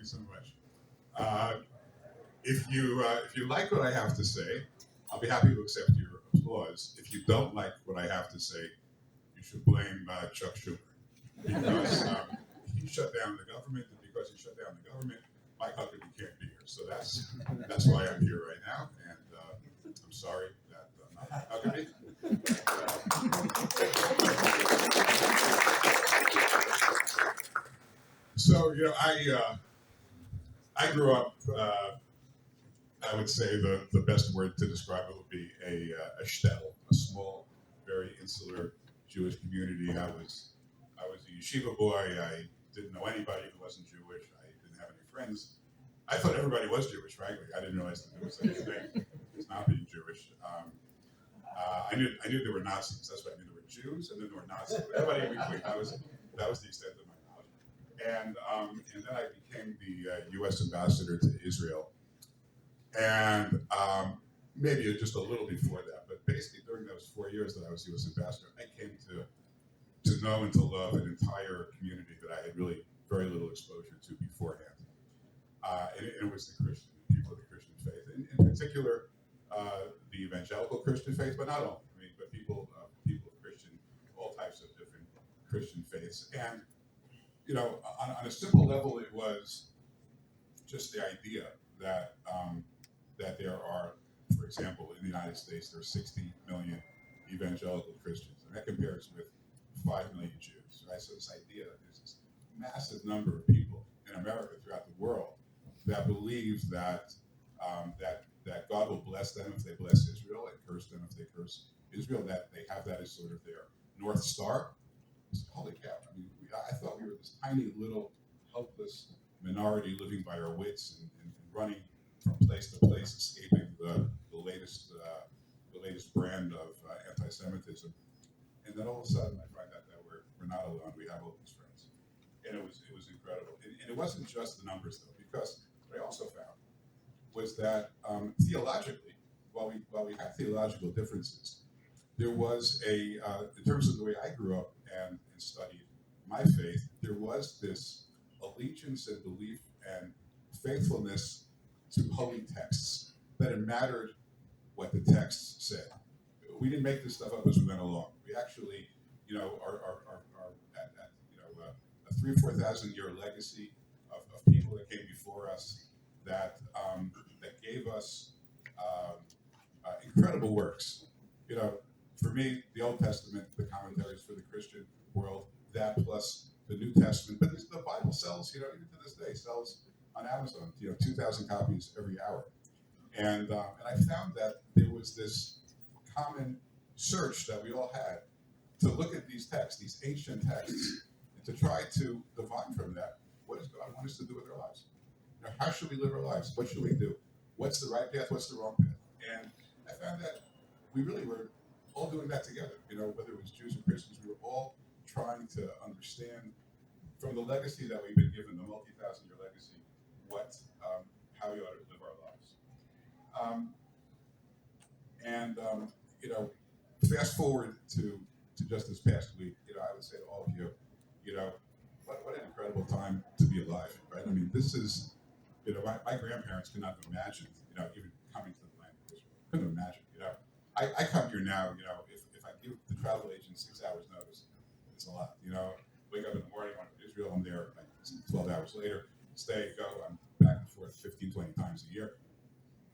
you so much. Uh, if you like what I have to say, I'll be happy to accept your applause. If you don't like what I have to say, you should blame Chuck Schumer because he shut down the government, and because he shut down the government, Mike Huckabee can't be here. So that's why I'm here right now, and I'm sorry that I'm not Huckabee. So I grew up. I would say the best word to describe it would be a shtetl, a small, very insular Jewish community. I was a yeshiva boy. I didn't know anybody who wasn't Jewish. I didn't have any friends. I thought everybody was Jewish, frankly. I didn't realize that there was such a thing as not being Jewish. I knew there were Nazis. That's right. I knew there were Jews, and then there were Nazis. But everybody in between. That was the extent of my knowledge. And then I became the U.S. ambassador to Israel, and maybe just a little before that. But basically, during those 4 years that I was U.S. ambassador, I came to know and to love an entire community that I had really very little exposure to beforehand. And it was the Christian people of the Christian faith, in particular the evangelical Christian faith, but not only. I mean, but people of Christian, all types of different Christian faiths. And on a simple level, it was just the idea that that there are, for example, in the United States, there are 60 million evangelical Christians, and that compares with 5 million Jews. Right? So this idea, there's this massive number of people in America, throughout the world, that believe that that God will bless them if they bless Israel, and curse them if they curse Israel. That they have that as sort of their North Star. Holy cow! I mean, I thought we were this tiny little helpless minority living by our wits and running from place to place, escaping the latest brand of anti-Semitism. And then all of a sudden, I find out that we're not alone. We have all these friends, and it was incredible. And it wasn't just the numbers though, because what I also found was that theologically, while we had theological differences, there was in terms of the way I grew up and studied my faith, there was this allegiance and belief and faithfulness to holy texts, that it mattered what the text said. We didn't make this stuff up as we went along. We actually, are at a 3,000 or 4,000 year legacy of people that came before us that gave us incredible works. For me, the Old Testament, the commentaries for the Christian world, that plus the New Testament. But the Bible sells, even to this day, sells on Amazon, 2,000 copies every hour. And I found that there was this common search that we all had to look at these texts, these ancient texts, and to try to divine from that, what does God want us to do with our lives? How should we live our lives? What should we do? What's the right path? What's the wrong path? And I found that we really were all doing that together. Whether it was Jews or Christians, we were all trying to understand from the legacy that we've been given, the multi-thousand-year legacy, how we ought to live our lives. Fast forward to just this past week, I would say to all of you, what an incredible time to be alive, right? I mean, this is, my grandparents could not have imagined, even coming to the land of Israel. Couldn't have imagined, I come here now, if I give the travel agent 6 hours notice, it's a lot, wake up in the morning, I'm in Israel, I'm there like 12 hours later, stay, go, I'm back and forth 15, 20 times a year.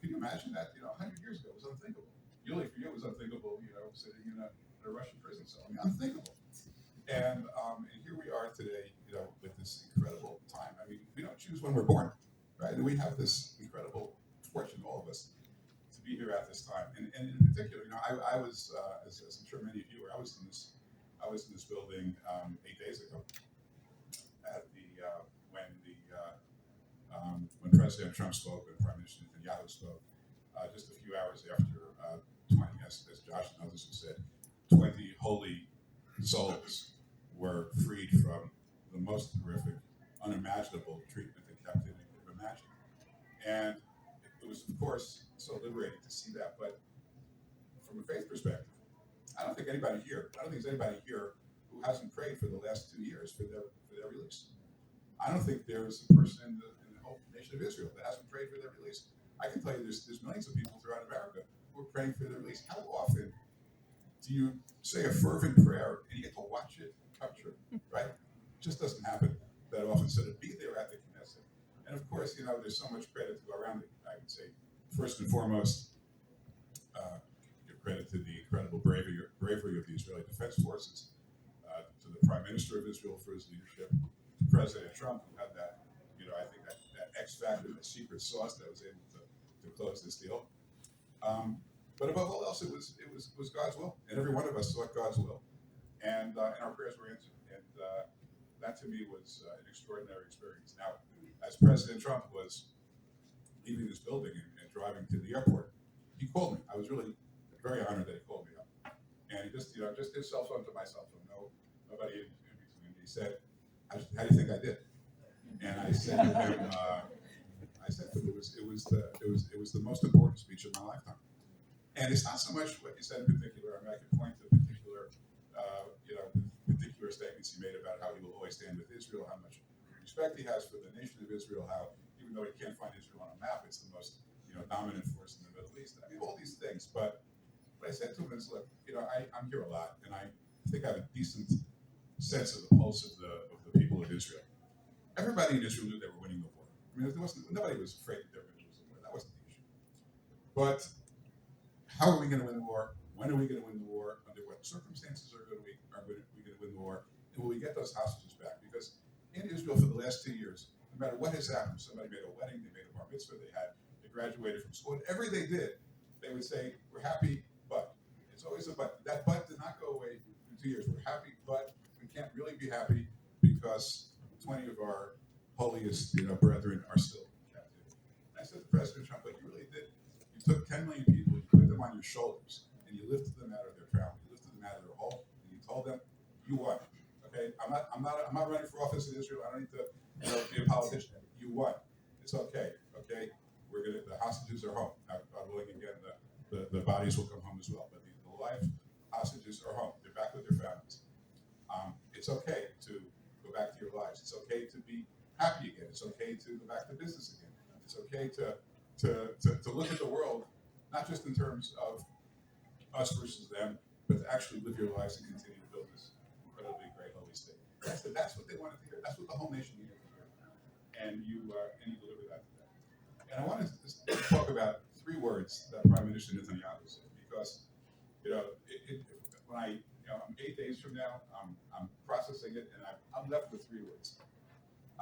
Can you imagine that? 100 years ago, it was unthinkable. Really, for you, it was unthinkable, sitting in a Russian prison cell. I mean, unthinkable. And here we are today, with this incredible time. I mean, we don't choose when we're born, right? And we have this incredible fortune, all of us, to be here at this time. And in particular, I was, as I'm sure many of you were, I was in this building 8 days ago at when President Trump spoke and Prime Minister Netanyahu spoke, just a few hours after 20, as Josh and others have said, 20 holy souls were freed from the most horrific, unimaginable treatment and captivity they could imagine. And it was, of course, so liberating to see that. But from a faith perspective, I don't think there's anybody here who hasn't prayed for the last 2 years for their release. I don't think there's a person in the whole nation of Israel that hasn't prayed for their release. I can tell you there's millions of people throughout America who are praying for their release. How often do you say a fervent prayer and you get to watch it come true, right? It just doesn't happen that often. So to be there at the Knesset, and of course, there's so much credit to go around it. I would say, first and foremost, give credit to the incredible bravery of the Israeli Defense Forces, to the Prime Minister of Israel for his leadership, to President Trump, who had that, I think that X factor, that secret sauce that was able to close this deal. But above all else, it was God's will, and every one of us sought God's will, and our prayers were answered. And that to me was an extraordinary experience. Now, as President Trump was leaving this building and driving to the airport, he called me. I was really very honored that he called me up, and he just did cell phone to my cell phone. Nobody in between. He said, "How do you think I did?" And I said to him, it was the most important speech of my lifetime. And it's not so much what you said in particular. I mean, I could point to particular statements he made about how he will always stand with Israel, how much respect he has for the nation of Israel, how even though he can't find Israel on a map, it's the most dominant force in the Middle East. I mean, all these things. But what I said to him is, look, I'm here a lot, and I think I have a decent sense of the pulse of the people of Israel. Everybody in Israel knew they were winning the war. I mean, nobody was afraid that they were going to lose the war. That wasn't the issue. But how are we going to win the war? When are we going to win the war? Under what circumstances are we going to win the war? And will we get those hostages back? Because in Israel for the last 2 years, no matter what has happened, somebody made a wedding, they made a bar mitzvah, they graduated from school, whatever they did, they would say, we're happy, but. It's always a but. That but did not go away in 2 years. We're happy, but we can't really be happy because 20 of our holiest brethren are still in captivity. And I said to President Trump, what you really did, you took 10 million people, you put them on your shoulders, and you lifted them out of their trauma, you lifted them out of their hole, and you told them, you won. Okay, I'm not running for office in Israel. I don't need to be a politician. You won. It's okay. Okay, the hostages are home. Now, God willing, again, the bodies will come home as well. But the life hostages are home. They're back with their families. It's okay to go back to your lives. It's okay to be happy again. It's okay to go back to business again. It's okay to look at the world, not just in terms of us versus them, but to actually live your lives and continue to build this incredibly great holy state. That's what they wanted to hear. That's what the whole nation needed to hear. And you deliver that to them. And I wanted to just talk about 3 words that Prime Minister Netanyahu said, because when I'm 8 days from now, I'm processing it, and I'm left with 3 words.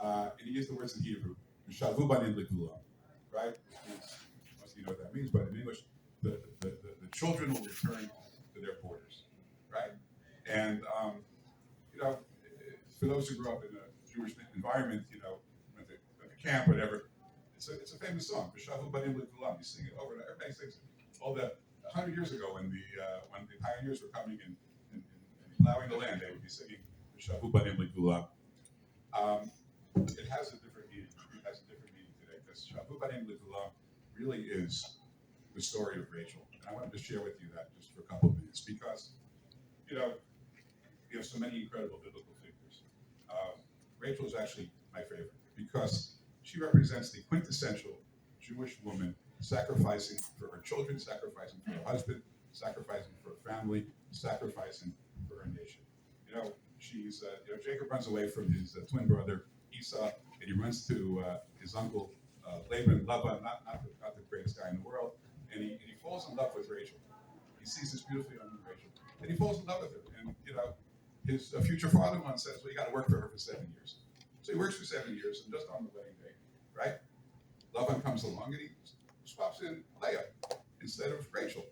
And he used the words in Hebrew, "Shavu banim lekulam," right? Most of you know what that means, but in English, the children will return to their borders, right? And for those who grew up in a Jewish environment, went to camp, whatever, it's a famous song. "Shavu banim lekulam." You sing it over and over. Everybody sings it. All the 100 years ago, when the pioneers were coming and plowing the land, they would be singing "Shavu banim lekulam." It has a different meaning. It has a different meaning today, because Shavu banim lekulam really is the story of Rachel. And I wanted to share with you that just for a couple of minutes, because we have so many incredible biblical figures. Rachel is actually my favorite because she represents the quintessential Jewish woman, sacrificing for her children, sacrificing for her husband, sacrificing for her family, sacrificing for her nation. She's Jacob runs away from his twin brother Esau, and he runs to his uncle Laban, not the greatest guy in the world, and he falls in love with Rachel. He sees this beautiful young Rachel, and he falls in love with her. And his future father-in-law says, "Well, you got to work for her for 7 years." So he works for 7 years, and just on the wedding day, right? Laban comes along and he swaps in Leah instead of Rachel,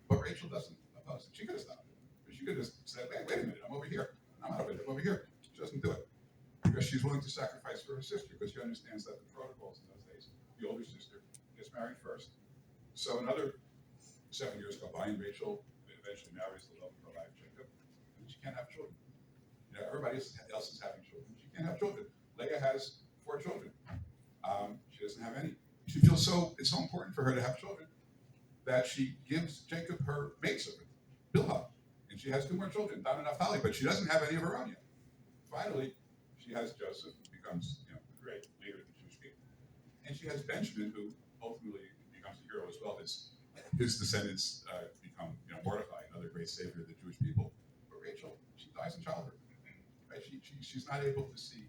but Rachel doesn't oppose it. She could have stopped it, but she could have said, "Wait a minute, I'm over here. I'm out of it. I'm over here." She doesn't do it because she's willing to sacrifice for her sister, because she understands that the protocols in those days, the older sister gets married first. So another 7 years go by, and Rachel eventually marries the love of her life, Jacob, and she can't have children. Everybody else is having children. She can't have children. Leah has 4 children. She doesn't have any. She feels it's so important for her to have children that she gives Jacob her maidservant, Bilhah, and she has 2 more children, Dan and Naphtali, but she doesn't have any of her own yet. Finally, she has Joseph, who becomes the great leader of the Jewish people. And she has Benjamin, who ultimately becomes a hero as well. His descendants become Mordecai, another great savior of the Jewish people. But Rachel, she dies in childbirth. Right? She's not able to see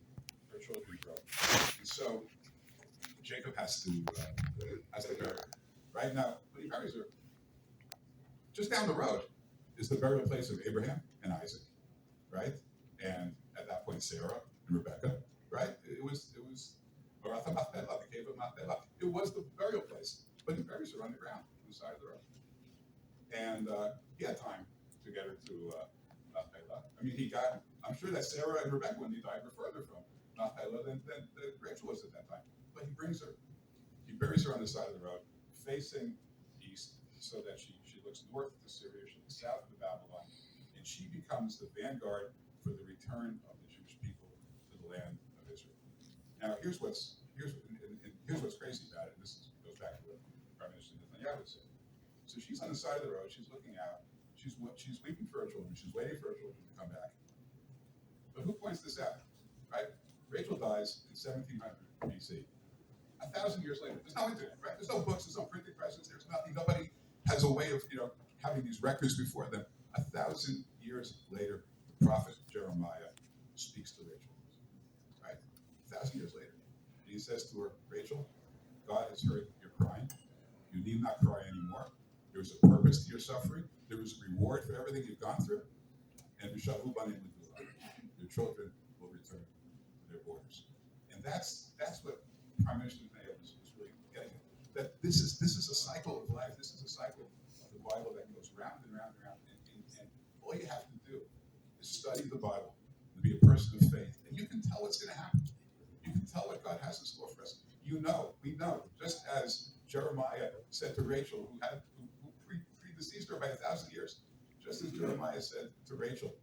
her children grow. And so Jacob has to bury her. Right now, when he buries her, just down the road is the burial place of Abraham and Isaac, right? And at that point, Sarah and Rebecca, right? It was Maratha Machpelah, the cave of Machpelah. It was the burial place, but he buries her on the ground, on the side of the road. And he had time to get her to Machpelah. I mean, I'm sure that Sarah and Rebecca, when he died, were further from Machpelah than Rachel was at that time. But he buries her on the side of the road, facing east, so that she looks north to Syria, she looks south to Babylon, and she becomes the vanguard for the return of the Jewish people to the land of Israel. Now, here's what's crazy about it. This goes back to what Prime Minister Netanyahu said. So she's on the side of the road. She's looking out. She's weeping for her children. She's waiting for her children to come back. But who points this out, right? Rachel dies in 1700 BC. 1,000 years later, there's no internet, right? There's no books. There's no printing presses. There's nothing. Nobody has a way of having these records before them. 1,000 years later, the prophet Jeremiah speaks to Rachel, right? 1,000 years later, and he says to her, Rachel, God has heard your crying. You need not cry anymore. There is a purpose to your suffering. There is a reward for everything you've gone through. And your children will return to their borders. And that's what Prime Minister Netanyahu was really getting at. That this is a cycle of life. This is a cycle of the Bible that goes round and round and round. And all you have to do is study the Bible and be a person of faith. And you can tell what's going to happen. You can tell what God has in store for us. We know, just as Jeremiah said to Rachel, who predeceased her by 1,000 years, just as Jeremiah said to Rachel,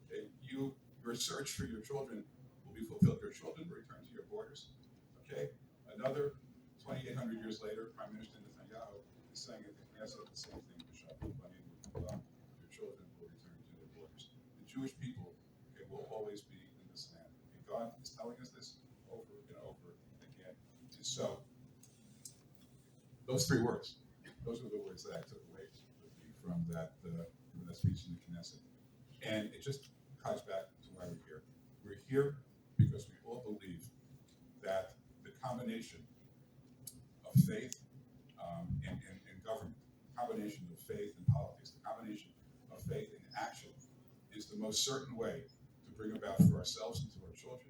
okay, your search for your children will be fulfilled. Your children will return to your borders. Okay, another 2,800 years later, Prime Minister Netanyahu is saying at the Knesset the same thing. Your children will return to their borders. The Jewish people will always be in this land. And God is telling us this over and over again. And so, those 3 words, those are the words that I took away with me from that speech in the Knesset. And it just ties back to why we're here. We're here because we all believe that the combination of faith and government, the combination of faith and politics, the combination of faith and action is the most certain way to bring about for ourselves and to our children